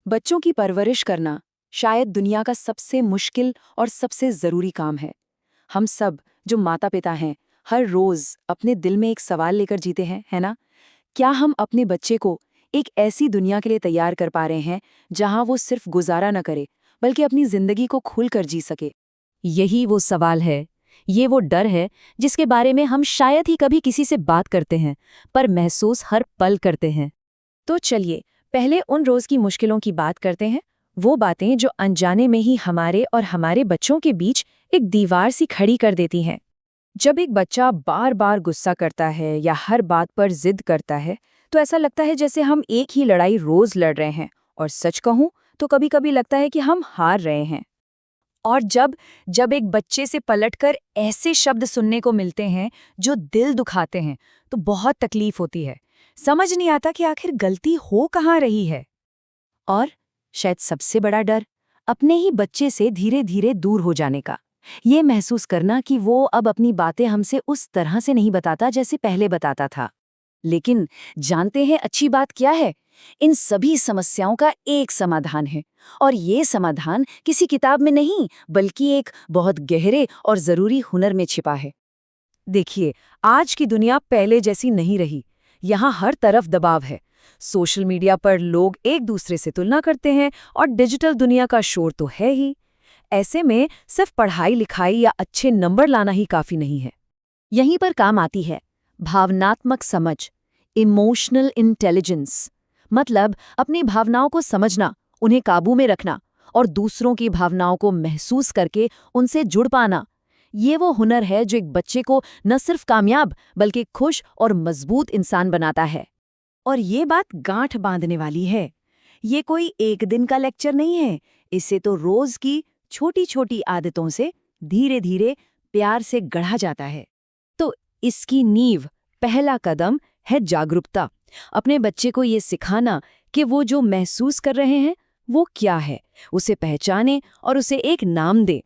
बच्चों की परवरिश करना शायद दुनिया का सबसे मुश्किल और सबसे ज़रूरी काम है। हम सब जो माता-पिता हैं, हर रोज़ अपने दिल में एक सवाल लेकर जीते हैं, है ना? क्या हम अपने बच्चे को एक ऐसी दुनिया के लिए तैयार कर पा रहे हैं, जहाँ वो सिर्फ गुज़ारा न करे, बल्कि अपनी ज़िंदगी को खुलकर जी सके? यही वो सवाल है, ये वो डर है जिसके बारे में हम शायद ही कभी किसी से बात करते हैं, पर महसूस हर पल करते हैं। तो चलिए, पहले उन रोज़ की मुश्किलों की बात करते हैं, वो बातें जो अनजाने में ही हमारे और हमारे बच्चों के बीच एक दीवार सी खड़ी कर देती हैं। जब एक बच्चा बार-बार गुस्सा करता है या हर बात पर जिद करता है, तो ऐसा लगता है जैसे हम एक ही लड़ाई रोज लड़ रहे हैं, और सच कहूं तो कभी-कभी लगता है कि हम हार रहे हैं। और जब जब एक बच्चे से पलटकर ऐसे शब्द सुनने को मिलते हैं जो दिल दुखाते हैं, तो बहुत तकलीफ होती है। समझ नहीं आता कि आखिर गलती हो कहाँ रही है। और शायद सबसे बड़ा डर, अपने ही बच्चे से धीरे धीरे दूर हो जाने का। ये महसूस करना कि वो अब अपनी बातें हमसे उस तरह से नहीं बताता जैसे पहले बताता था। लेकिन जानते हैं अच्छी बात क्या है? इन सभी समस्याओं का एक समाधान है, और ये समाधान किसी किताब में नहीं, बल्कि एक बहुत गहरे और जरूरी हुनर में छिपा है। देखिए, आज की दुनिया पहले जैसी नहीं रही। यहाँ हर तरफ दबाव है। सोशल मीडिया पर लोग एक दूसरे से तुलना करते हैं, और डिजिटल दुनिया का शोर तो है ही। ऐसे में सिर्फ पढ़ाई लिखाई या अच्छे नंबर लाना ही काफी नहीं है। यहीं पर काम आती है भावनात्मक समझ, इमोशनल इंटेलिजेंस। मतलब अपनी भावनाओं को समझना, उन्हें काबू में रखना और दूसरों की भावनाओं को महसूस करके उनसे जुड़ पाना। ये वो हुनर है जो एक बच्चे को न सिर्फ कामयाब बल्कि खुश और मजबूत इंसान बनाता है। और ये बात गांठ बांधने वाली है। ये कोई एक दिन का लेक्चर नहीं है। इसे तो रोज की छोटी छोटी आदतों से धीरे धीरे प्यार से गढ़ा जाता है। तो इसकी नींव, पहला कदम है जागरूकता। अपने बच्चे को ये सिखाना कि वो जो महसूस कर रहे हैं वो क्या है, उसे पहचाने और उसे एक नाम दे।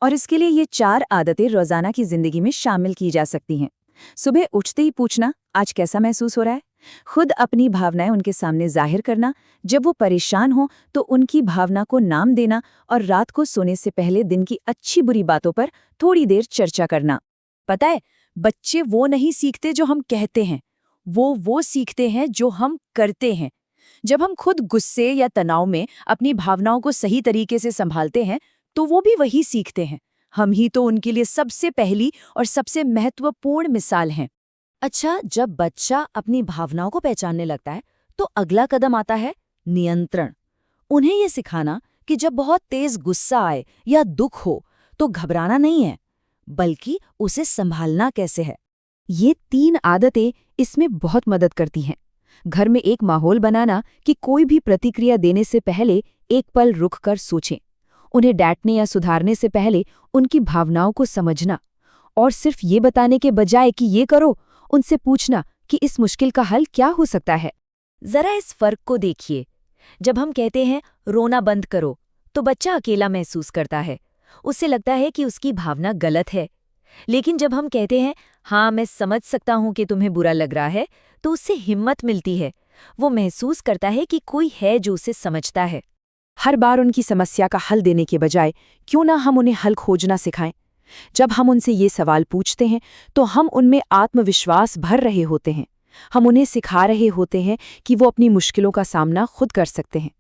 और इसके लिए ये 4 आदतें रोजाना की जिंदगी में शामिल की जा सकती हैं। सुबह उठते ही पूछना, आज कैसा महसूस हो रहा है? खुद अपनी भावनाएं उनके सामने जाहिर करना। जब वो परेशान हो तो उनकी भावना को नाम देना, और रात को सोने से पहले दिन की अच्छी बुरी बातों पर थोड़ी देर चर्चा करना। पता है, बच्चे वो नहीं सीखते जो हम कहते हैं, वो सीखते हैं जो हम करते हैं। जब हम खुद गुस्से या तनाव में अपनी भावनाओं को सही तरीके से संभालते हैं, तो वो भी वही सीखते हैं। हम ही तो उनके लिए सबसे पहली और सबसे महत्वपूर्ण मिसाल हैं। अच्छा, जब बच्चा अपनी भावनाओं को पहचानने लगता है तो अगला कदम आता है नियंत्रण। उन्हें ये सिखाना कि जब बहुत तेज गुस्सा आए या दुख हो तो घबराना नहीं है, बल्कि उसे संभालना कैसे है। ये 3 आदतें इसमें बहुत मदद करती हैं। घर में एक माहौल बनाना कि कोई भी प्रतिक्रिया देने से पहले एक पल रुक कर सोचें। उन्हें डांटने या सुधारने से पहले उनकी भावनाओं को समझना, और सिर्फ ये बताने के बजाय कि ये करो, उनसे पूछना कि इस मुश्किल का हल क्या हो सकता है। जरा इस फर्क को देखिए। जब हम कहते हैं रोना बंद करो, तो बच्चा अकेला महसूस करता है। उसे लगता है कि उसकी भावना गलत है। लेकिन जब हम कहते हैं हाँ, मैं समझ सकता हूं कि तुम्हें बुरा लग रहा है, तो उससे हिम्मत मिलती है। वो महसूस करता है कि कोई है जो उसे समझता है। हर बार उनकी समस्या का हल देने के बजाय क्यों ना हम उन्हें हल खोजना सिखाएं। जब हम उनसे ये सवाल पूछते हैं, तो हम उनमें आत्मविश्वास भर रहे होते हैं। हम उन्हें सिखा रहे होते हैं कि वो अपनी मुश्किलों का सामना खुद कर सकते हैं।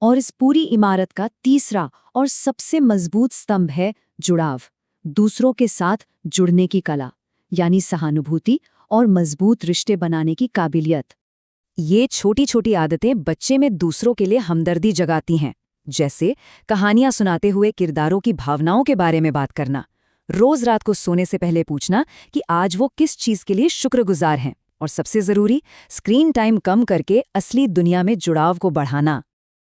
और इस पूरी इमारत का तीसरा और सबसे मजबूत स्तंभ है जुड़ाव। दूसरों के साथ जुड़ने की कला, यानी सहानुभूति और मजबूत रिश्ते बनाने की काबिलियत। ये छोटी छोटी आदतें बच्चे में दूसरों के लिए हमदर्दी जगाती हैं। जैसे कहानियां सुनाते हुए किरदारों की भावनाओं के बारे में बात करना, रोज रात को सोने से पहले पूछना कि आज वो किस चीज के लिए शुक्रगुजार हैं, और सबसे जरूरी, स्क्रीन टाइम कम करके असली दुनिया में जुड़ाव को बढ़ाना।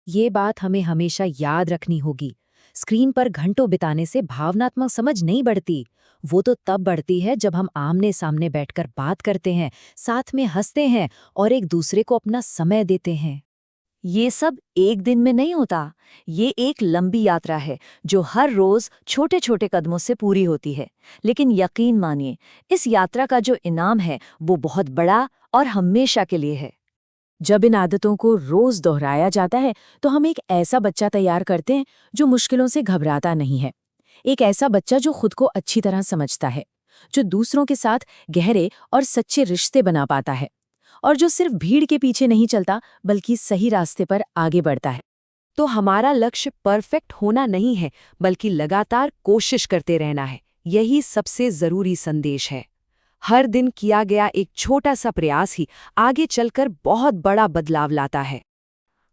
ये बात हमें हमेशा याद रखनी होगी। स्क्रीन पर घंटों बिताने से भावनात्मक समझ नहीं बढ़ती। वो तो तब बढ़ती है जब हम आमने सामने बैठकर बात करते हैं, साथ में हंसते हैं और एक दूसरे को अपना समय देते हैं। ये सब एक दिन में नहीं होता। ये एक लंबी यात्रा है जो हर रोज छोटे छोटे कदमों से पूरी होती है। लेकिन यकीन मानिए, इस यात्रा का जो इनाम है वो बहुत बड़ा और हमेशा के लिए है। जब इन आदतों को रोज दोहराया जाता है तो हम एक ऐसा बच्चा तैयार करते हैं जो मुश्किलों से घबराता नहीं है। एक ऐसा बच्चा जो खुद को अच्छी तरह समझता है, जो दूसरों के साथ गहरे और सच्चे रिश्ते बना पाता है, और जो सिर्फ भीड़ के पीछे नहीं चलता बल्कि सही रास्ते पर आगे बढ़ता है। तो हमारा लक्ष्य परफेक्ट होना नहीं है, बल्कि लगातार कोशिश करते रहना है। यही सबसे जरूरी संदेश है। हर दिन किया गया एक छोटा सा प्रयास ही आगे चलकर बहुत बड़ा बदलाव लाता है।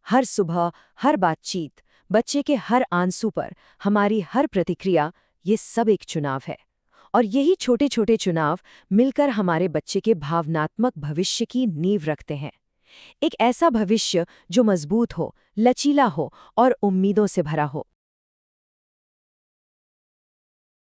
हर सुबह, हर बातचीत, बच्चे के हर आंसू पर हमारी हर प्रतिक्रिया, ये सब एक चुनाव है। और यही छोटे छोटे चुनाव मिलकर हमारे बच्चे के भावनात्मक भविष्य की नींव रखते हैं। एक ऐसा भविष्य जो मजबूत हो, लचीला हो और उम्मीदों से भरा हो।